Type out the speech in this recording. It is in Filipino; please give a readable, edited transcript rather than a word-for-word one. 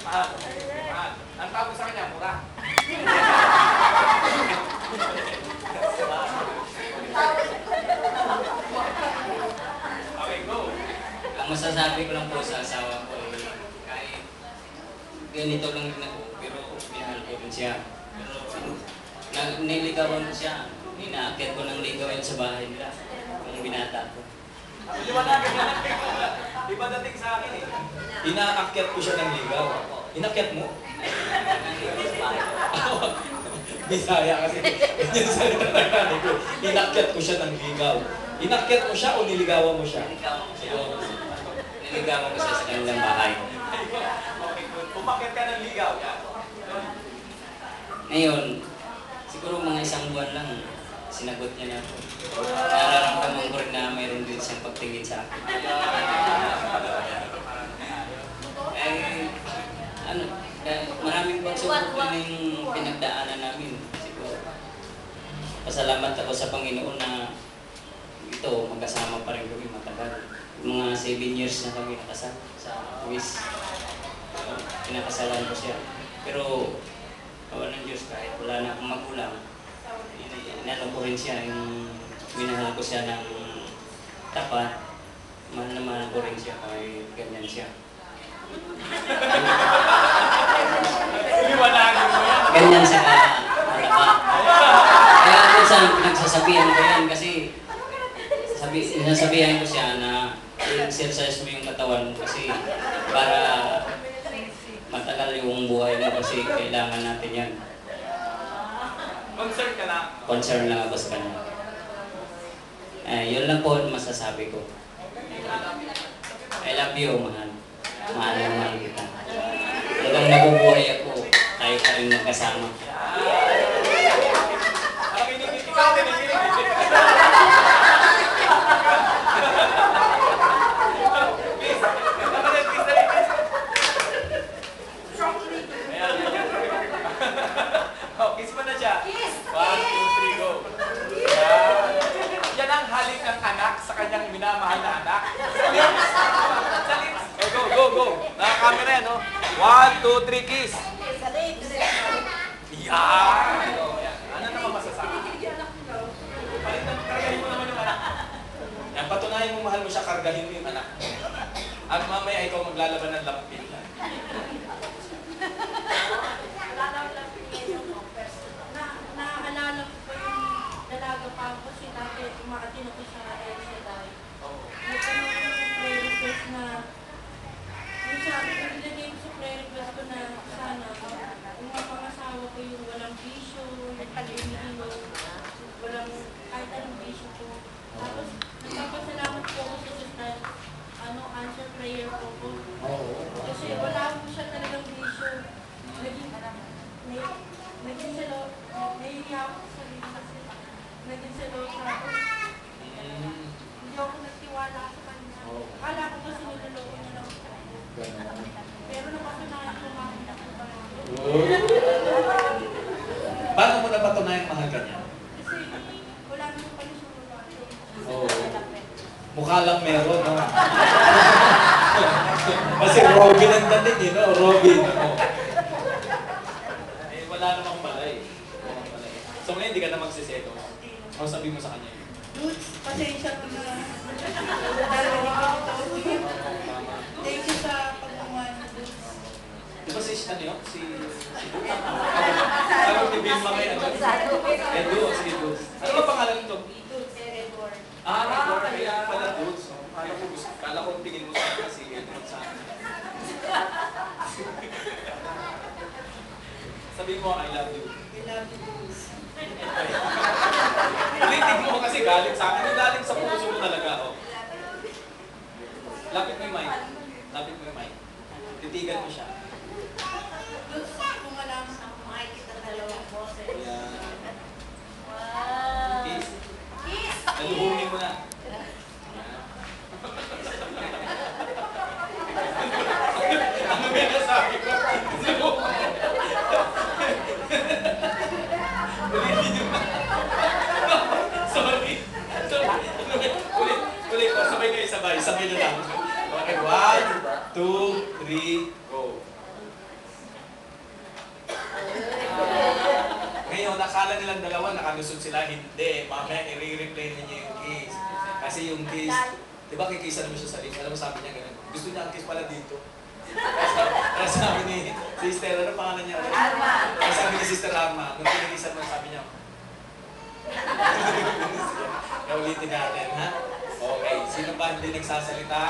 Mahal. Mahal. Ang tawag sa kanya, mura. Okay, go. Ang masasabi ko lang po sa asawa ko ay kahit ganito lang din ako, pero minahal ko rin siya. Pero niligawan ko siya, inaakyat ko ng ligaw yan sa bahay nila, kung binata ko. Liwanagan na lang. Iba dating sa akin eh. Inaakyat ko siya ng ligaw. Inakyat mo? Bisaya kasi. Yan salita na nanay ko. Inakyat ko siya ng ligaw. Inakyat mo siya o niligawan mo siya? Niligawan ko siya sa kanilang bahay. Okay, good. Umakyat ka ng ligaw. Yan. Ngayon, siguro mga isang buwan lang, sinagot niya na ako. Nararamdaman ko rin na mayroon din siyang pagtingin sa akin. Maraming pagsubok din yung pinagdaanan namin. Siguro, pasalamat ako sa Panginoon na ito, magkasama pa rin kami matagal. Mga 7 years na kami nakasama sa Luis. Pinakasalan ko siya. Pero, kawan ng Diyos, kahit wala na akong magulang, inano ko rin siya, yung minahal ko siya ng tapat, mahal na mahal ko rin siya kahit ganyan siya. Liwanagan mo yan. Ganyan siya malaka. Kaya minsan nagsasabihan ko yan kasi sinasabihan ko siya na i-exercise mo yung katawan mo kasi para matagal yung buhay mo kasi kailangan natin yan. Concern ka na. Concern lang ako sa kanya. Yun lang po ang masasabi ko. I love you, mahal. Mahal na mahal kita. Talagang nabubuhay ako, tayo pa rin magkasama. Ikaw din ang kiss mo na siya. 1, 2, 3, go. Yan ang halik ng anak sa kanyang minamahal na anak. Sa lips. Oh, go, go, go. Naka-camera yan, no? 1, 2, 3, kiss. Yan. Ano naman masasabi? Kargahin mo naman yung anak. Yan, patunayan mo mahal mo siya, kargahin mo yung anak. At mamaya ikaw maglalaban ng lampin. Naalala ko po yung dalaga pa ako, si dati umaatin ako sa LCDI. May tanong prayer request na yung sabi ko, nilagay ko sa prayer request ko na sana yung mga pangasawa ko yung walang bisyo, yung kalinihin, walang kahit anong bisyo ko. Tapos nagpapasalamat po ako sa Diyos na answer prayer po ko. Kasi wala po siya talagang bisyo. Naging selo, nahihiya ako sa sarili kasi naging selosa ako. Hindi ako nagtiwala sa kanya. Akala ko ba sinuloloko niya lang sa kanya. Pero napatunayan ko makita ko ba ako. Paano mo napatunayan mahal ka niya? Kasi wala naman pala siya babae. Mukha lang meron, no? Kasi Robin ang dating, no? Robin. Wala namang pala eh. So ngayon, hindi ka na magsiseto. O sabi mo sa kanya yun. Dudes, pasensya ko na. Dalawa ko ito. Thank you sa pagmamahal mo, Dudes. Di ba si ano yun? Si Sabi ni Vilma ngayon. Edu, sige Dudes. Ano ba pangalan nito? Dudes, Edward. Kaya pala Dudes. Kala ko tingin mo sa akin kasi Edward sa akin. Sabi mo, I love you. I love you, Dudes. Ulitin mo kasi galing sa akin. Yung galing sa puso mo talaga. Oh. Lapit mo yung mic. Lapit mo yung mic. Titigan mo siya. Dudes, kung malaman ako, makikita dalawang boses. Ayan. Wow! Kiss. Kiss! Naluhungin mo na. Ano ba yung nasabi ko? Ulitin nyo na. Sorry. Ulit. Sabay kayo sabay. Sabay nyo lang. Okay, 1, 2, 3, go. akala nilang dalawa, nakalusot sila. Hindi. Mamaya, i-replay ninyo yung kiss. Kasi yung kiss, di ba kikisan naman siya sa lips? Alam mo sabi niya ganun. Gusto niya ang kiss pala dito. Kaya sabi ni Sister, ano pangalan niya? Alma. Kaya sabi ni Sister Alma, nung kinikisan mo, sabi niya, kaya ulitin natin, ha? Okay, sino pa hindi nagsasalita?